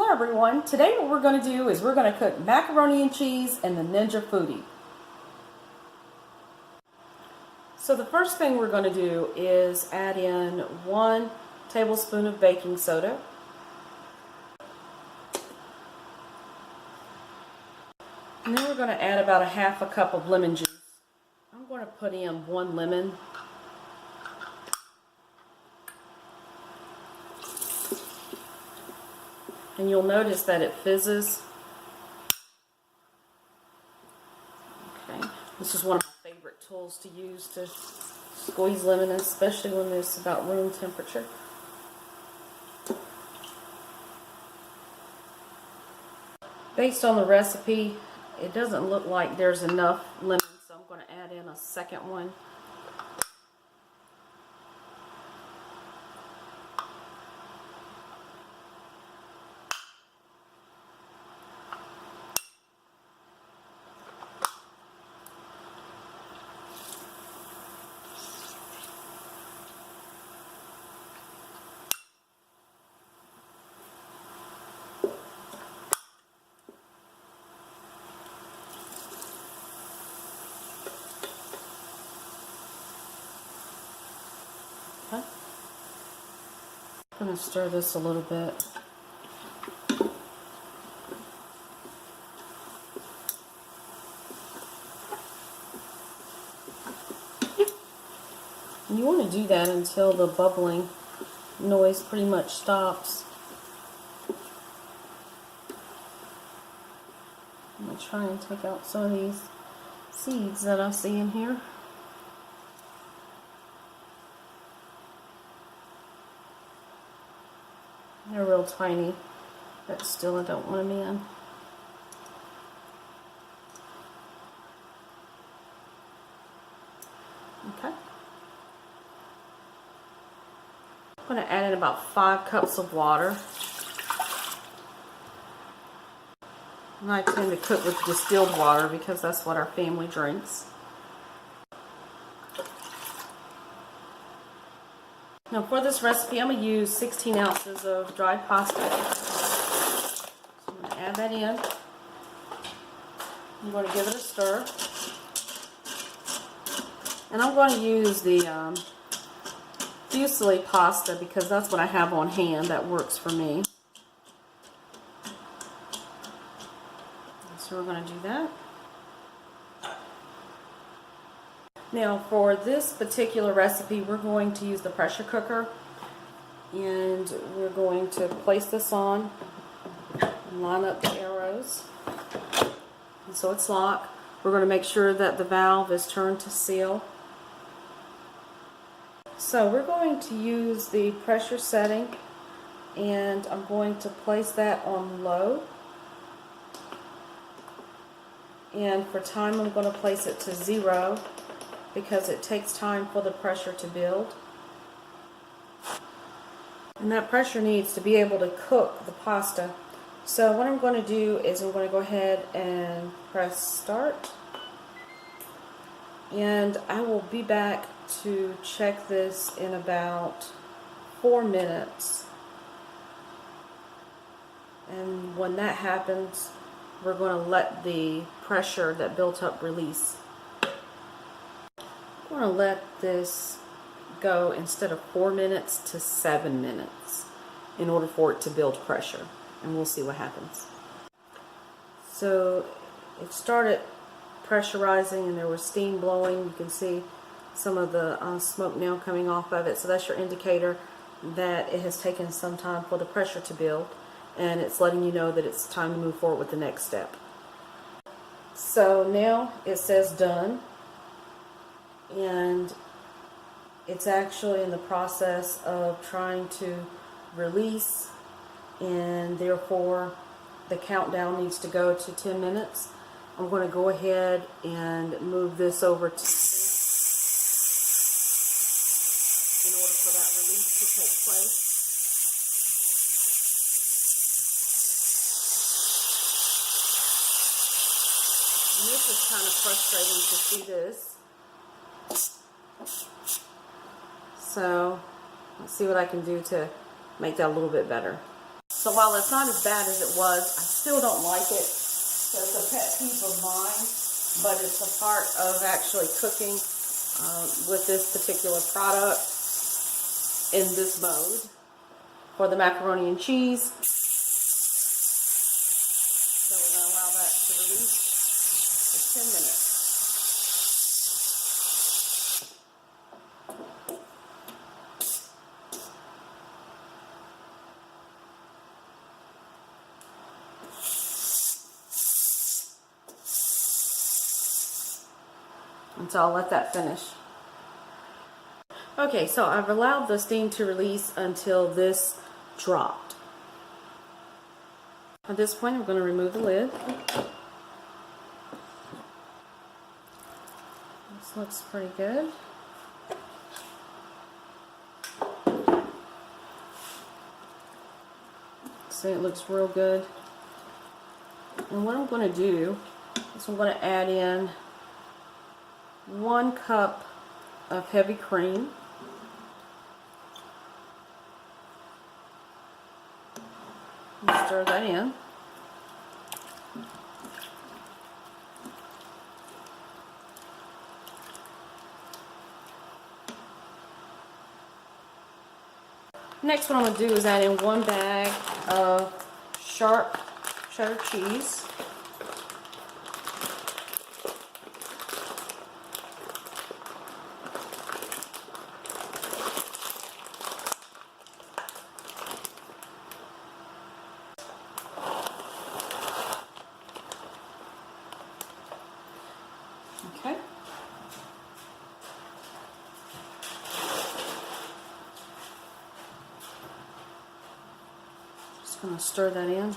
Hello everyone, today what we're going to do is we're going to cook macaroni and cheese in the Ninja Foodi. So the first thing we're going to do is add in 1 tablespoon of baking soda. And then we're going to add about 1/2 cup of lemon juice. I'm going to put in 1 lemon. And you'll notice that it fizzes. Okay, this is one of my favorite tools to use to squeeze lemon, especially when it's about room temperature. Based on the recipe, it doesn't look like there's enough lemon, so I'm going to add in a second one. Okay. I'm going to stir this a little bit. And you want to do that until the bubbling noise pretty much stops. I'm going to try and take out some of these seeds that I see in here. They're real tiny, but still I don't want them in. Okay. I'm going to add in about 5 cups of water. And I tend to cook with distilled water because that's what our family drinks. Now for this recipe, I'm going to use 16 ounces of dried pasta. So I'm going to add that in. I'm going to give it a stir. And I'm going to use the fusilli pasta because that's what I have on hand. That works for me. So we're going to do that. Now for this particular recipe, we're going to use the pressure cooker, and we're going to place this on and line up the arrows. And so it's locked. We're going to make sure that the valve is turned to seal. So we're going to use the pressure setting, and I'm going to place that on low. And for time, I'm going to place it to 0. Because it takes time for the pressure to build. And that pressure needs to be able to cook the pasta. So what I'm going to do is I'm going to go ahead and press start. And I will be back to check this in about 4 minutes. And when that happens, we're going to let the pressure that built up release. I'm going to let this go instead of 4 minutes to 7 minutes in order for it to build pressure, and we'll see what happens. So it started pressurizing and there was steam blowing. You can see some of the smoke now coming off of it, so that's your indicator that it has taken some time for the pressure to build, and it's letting you know that it's time to move forward with the next step. So now it says done. And it's actually in the process of trying to release, and therefore the countdown needs to go to 10 minutes. I'm going to go ahead and move this over to in order for that release to take place. And this is kind of frustrating to see this. So let's see what I can do to make that a little bit better. So while it's not as bad as it was, I still don't like it. So it's a pet peeve of mine, but it's a part of actually cooking with this particular product in this mode for the macaroni and cheese. So we're going to allow that to release for 10 minutes. And so I'll let that finish. Okay, so I've allowed the steam to release until this dropped. At this point, I'm going to remove the lid. This looks pretty good. See, it looks real good. And what I'm going to do is I'm going to add in 1 cup of heavy cream. And stir that in. Next, what I'm going to do is add in 1 bag of sharp cheddar cheese. Okay. Just going to stir that in.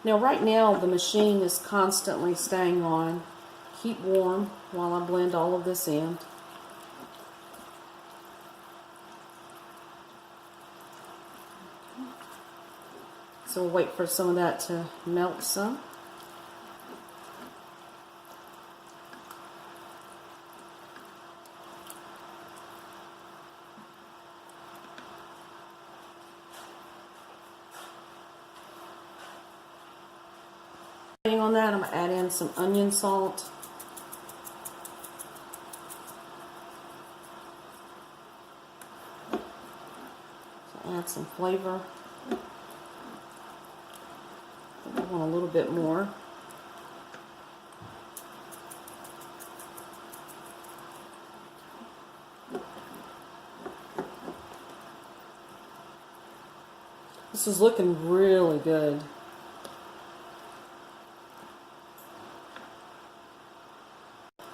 Now right now the machine is constantly staying on. Keep warm while I blend all of this in. So we'll wait for some of that to melt some. On that, I'm going to add in some onion salt. So add some flavor. I want a little bit more. This is looking really good.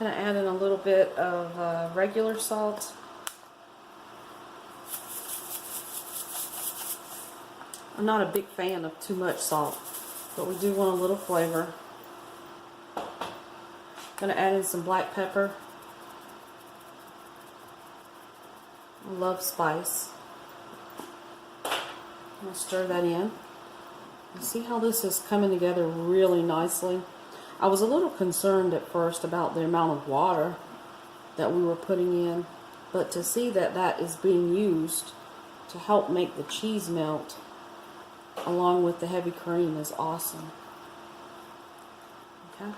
I'm going to add in a little bit of regular salt. I'm not a big fan of too much salt, but we do want a little flavor. I'm going to add in some black pepper. I love spice. I'm going to stir that in. You see how this is coming together really nicely? I was a little concerned at first about the amount of water that we were putting in, but to see that that is being used to help make the cheese melt along with the heavy cream is awesome. Okay.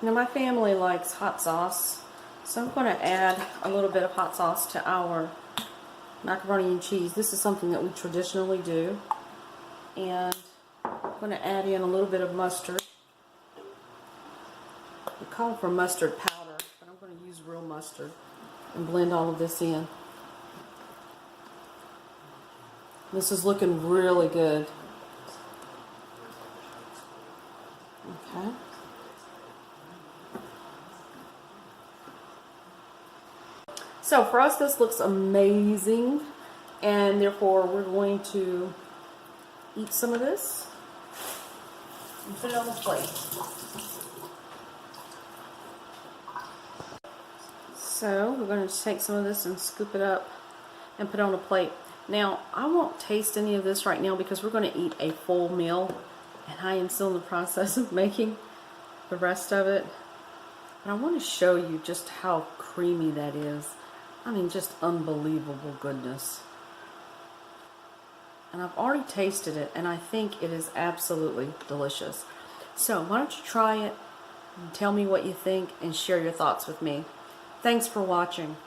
Now my family likes hot sauce, so I'm going to add a little bit of hot sauce to our macaroni and cheese. This is something that we traditionally do, and I'm going to add in a little bit of mustard. We call for mustard powder, but I'm going to use real mustard and blend all of this in. This is looking really good. Okay. So for us, this looks amazing, and therefore we're going to eat some of this and put it on the plate. So we're going to take some of this and scoop it up and put it on a plate. Now, I won't taste any of this right now because we're going to eat a full meal, and I am still in the process of making the rest of it. But I want to show you just how creamy that is. I mean, just unbelievable goodness. And I've already tasted it, and I think it is absolutely delicious. So why don't you try it, and tell me what you think, and share your thoughts with me. Thanks for watching.